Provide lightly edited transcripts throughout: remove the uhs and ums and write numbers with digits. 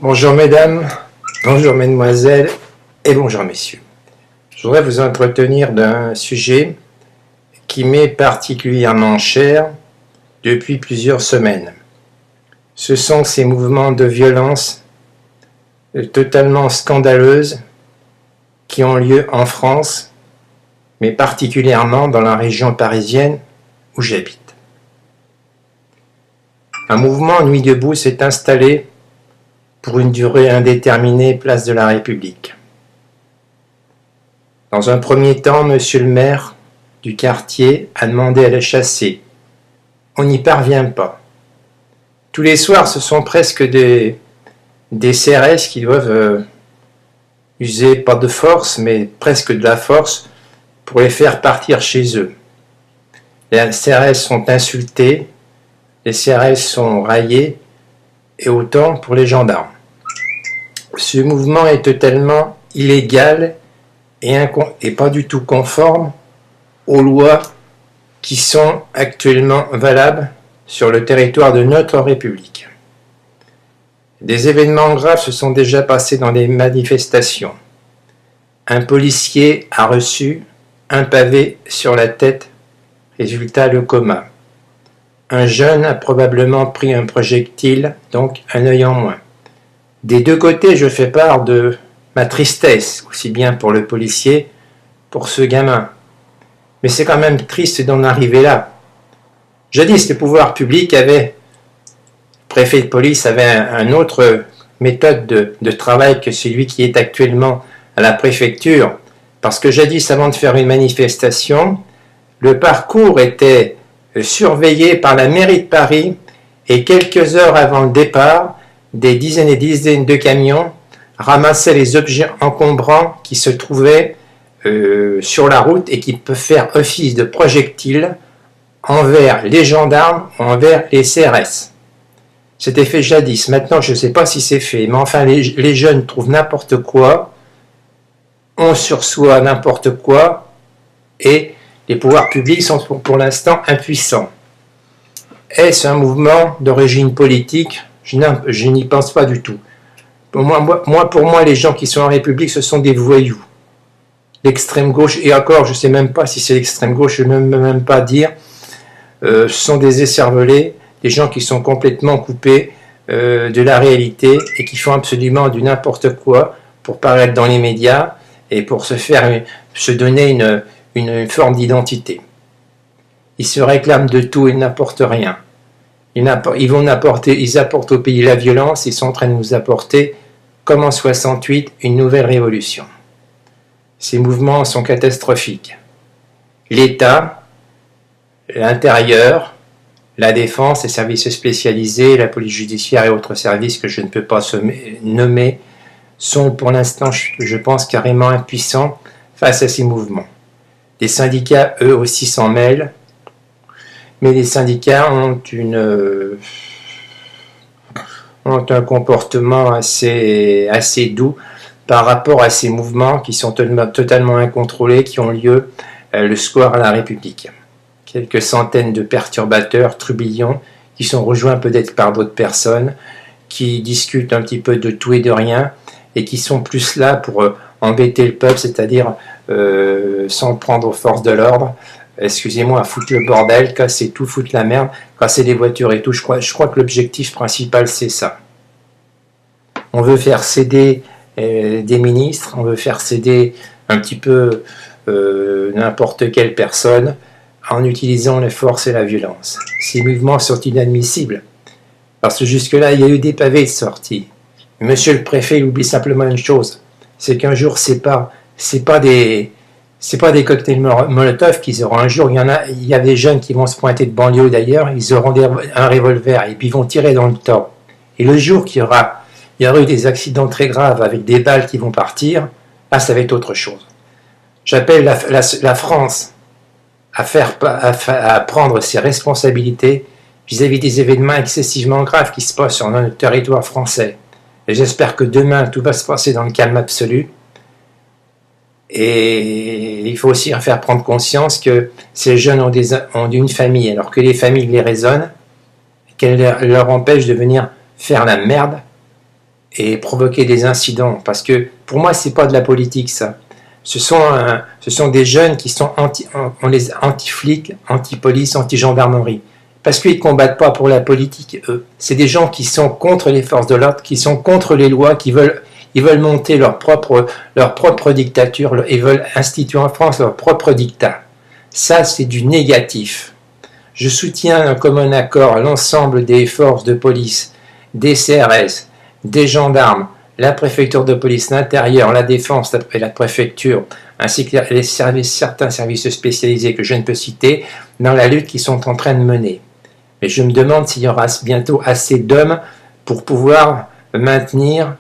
Bonjour mesdames, bonjour mesdemoiselles et bonjour messieurs. Je voudrais vous entretenir d'un sujet qui m'est particulièrement cher depuis plusieurs semaines. Ce sont ces mouvements de violence totalement scandaleuses qui ont lieu en France, mais particulièrement dans la région parisienne où j'habite. Un mouvement Nuit debout s'est installé pour une durée indéterminée place de la République. Dans un premier temps, monsieur le maire du quartier a demandé à les chasser. On n'y parvient pas. Tous les soirs, ce sont presque des CRS qui doivent user, pas de force, mais presque de la force pour les faire partir chez eux. Les CRS sont insultés, les CRS sont raillés, et autant pour les gendarmes. Ce mouvement est totalement illégal et pas du tout conforme aux lois qui sont actuellement valables sur le territoire de notre République. Des événements graves se sont déjà passés dans des manifestations. Un policier a reçu un pavé sur la tête, résultat le coma. Un jeune a probablement pris un projectile, donc un œil en moins. Des deux côtés, je fais part de ma tristesse, aussi bien pour le policier, pour ce gamin. Mais c'est quand même triste d'en arriver là. Jadis, le pouvoir public le préfet de police avait une autre méthode de travail que celui qui est actuellement à la préfecture. Parce que jadis, avant de faire une manifestation, le parcours était surveillé par la mairie de Paris et quelques heures avant le départ, des dizaines et dizaines de camions ramassaient les objets encombrants qui se trouvaient sur la route et qui peuvent faire office de projectiles envers les gendarmes ou envers les CRS. C'était fait jadis. Maintenant, je ne sais pas si c'est fait, mais enfin, les jeunes trouvent n'importe quoi, on sursoit n'importe quoi, et les pouvoirs publics sont pour l'instant impuissants. Est-ce un mouvement d'origine politique ? Je n'y pense pas du tout. Pour moi, les gens qui sont en République, ce sont des voyous. L'extrême gauche, et encore, je ne sais même pas si c'est l'extrême gauche, je ne peux même pas dire, ce sont des écervelés, des gens qui sont complètement coupés de la réalité et qui font absolument du n'importe quoi pour paraître dans les médias et pour se donner une forme d'identité. Ils se réclament de tout et n'apportent rien. Ils apportent au pays la violence, ils sont en train de nous apporter, comme en 68, une nouvelle révolution. Ces mouvements sont catastrophiques. L'État, l'intérieur, la défense, les services spécialisés, la police judiciaire et autres services que je ne peux pas nommer, sont pour l'instant, je pense, carrément impuissants face à ces mouvements. Les syndicats, eux aussi, s'en mêlent, mais les syndicats ont un comportement assez doux par rapport à ces mouvements qui sont totalement incontrôlés, qui ont lieu le square à la République. Quelques centaines de perturbateurs, trublions, qui sont rejoints peut-être par d'autres personnes, qui discutent un petit peu de tout et de rien, et qui sont plus là pour embêter le peuple, c'est-à-dire s'en prendre aux forces de l'ordre, excusez-moi, foutre le bordel, casser tout, foutre la merde, casser les voitures et tout. Je crois que l'objectif principal, c'est ça. On veut faire céder des ministres, on veut faire céder un petit peu n'importe quelle personne en utilisant la force et la violence. Ces mouvements sont inadmissibles, parce que jusque-là, il y a eu des pavés de sortie. Monsieur le préfet, il oublie simplement une chose, c'est qu'un jour, c'est pas des cocktails Molotov qu'ils auront un jour. Il y a des jeunes qui vont se pointer de banlieue d'ailleurs, ils auront un revolver et puis ils vont tirer dans le temps. Et le jour qu'il y aura eu des accidents très graves avec des balles qui vont partir, là ça va être autre chose. J'appelle la France à prendre ses responsabilités vis-à-vis des événements excessivement graves qui se passent sur notre territoire français. Et j'espère que demain tout va se passer dans le calme absolu. Et il faut aussi faire prendre conscience que ces jeunes ont une famille, alors que les familles les raisonnent, qu'elles leur empêchent de venir faire la merde et provoquer des incidents. Parce que pour moi, c'est pas de la politique, ça. Ce sont des jeunes qui sont anti-flics, anti-police, anti-gendarmerie. Parce qu'ils ne combattent pas pour la politique, eux. C'est des gens qui sont contre les forces de l'ordre, qui sont contre les lois, ils veulent monter leur propre dictature, ils veulent instituer en France leur propre dictat. Ça, c'est du négatif. Je soutiens un commun accord l'ensemble des forces de police, des CRS, des gendarmes, la préfecture de police, l'intérieur, la défense et la préfecture, ainsi que certains services spécialisés que je ne peux citer, dans la lutte qu'ils sont en train de mener. Mais je me demande s'il y aura bientôt assez d'hommes pour pouvoir maintenir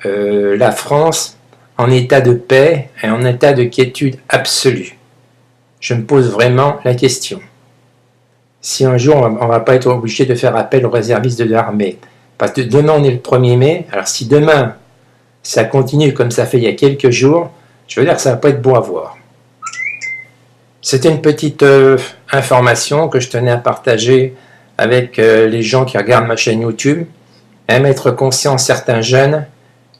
la France en état de paix et en état de quiétude absolue. Je me pose vraiment la question. Si un jour on ne va pas être obligé de faire appel aux réservistes de l'armée, parce que demain on est le 1er mai, alors si demain ça continue comme ça fait il y a quelques jours, je veux dire que ça ne va pas être beau à voir. C'était une petite information que je tenais à partager avec les gens qui regardent ma chaîne YouTube, et à mettre conscience certains jeunes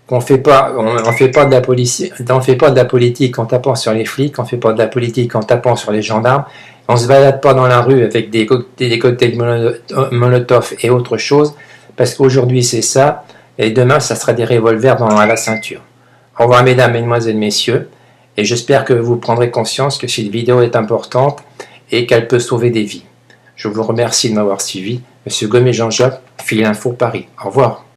qu'on ne fait pas de la politique en tapant sur les flics, on ne fait pas de la politique en tapant sur les gendarmes, on ne se balade pas dans la rue avec des cocktails Molotov et autre chose, parce qu'aujourd'hui c'est ça, et demain ça sera des revolvers à la ceinture. Au revoir mesdames, mesdemoiselles, messieurs, et j'espère que vous prendrez conscience que cette vidéo est importante et qu'elle peut sauver des vies. Je vous remercie de m'avoir suivi. Monsieur Gomet Jean-Jacques, Fil Info Paris. Au revoir.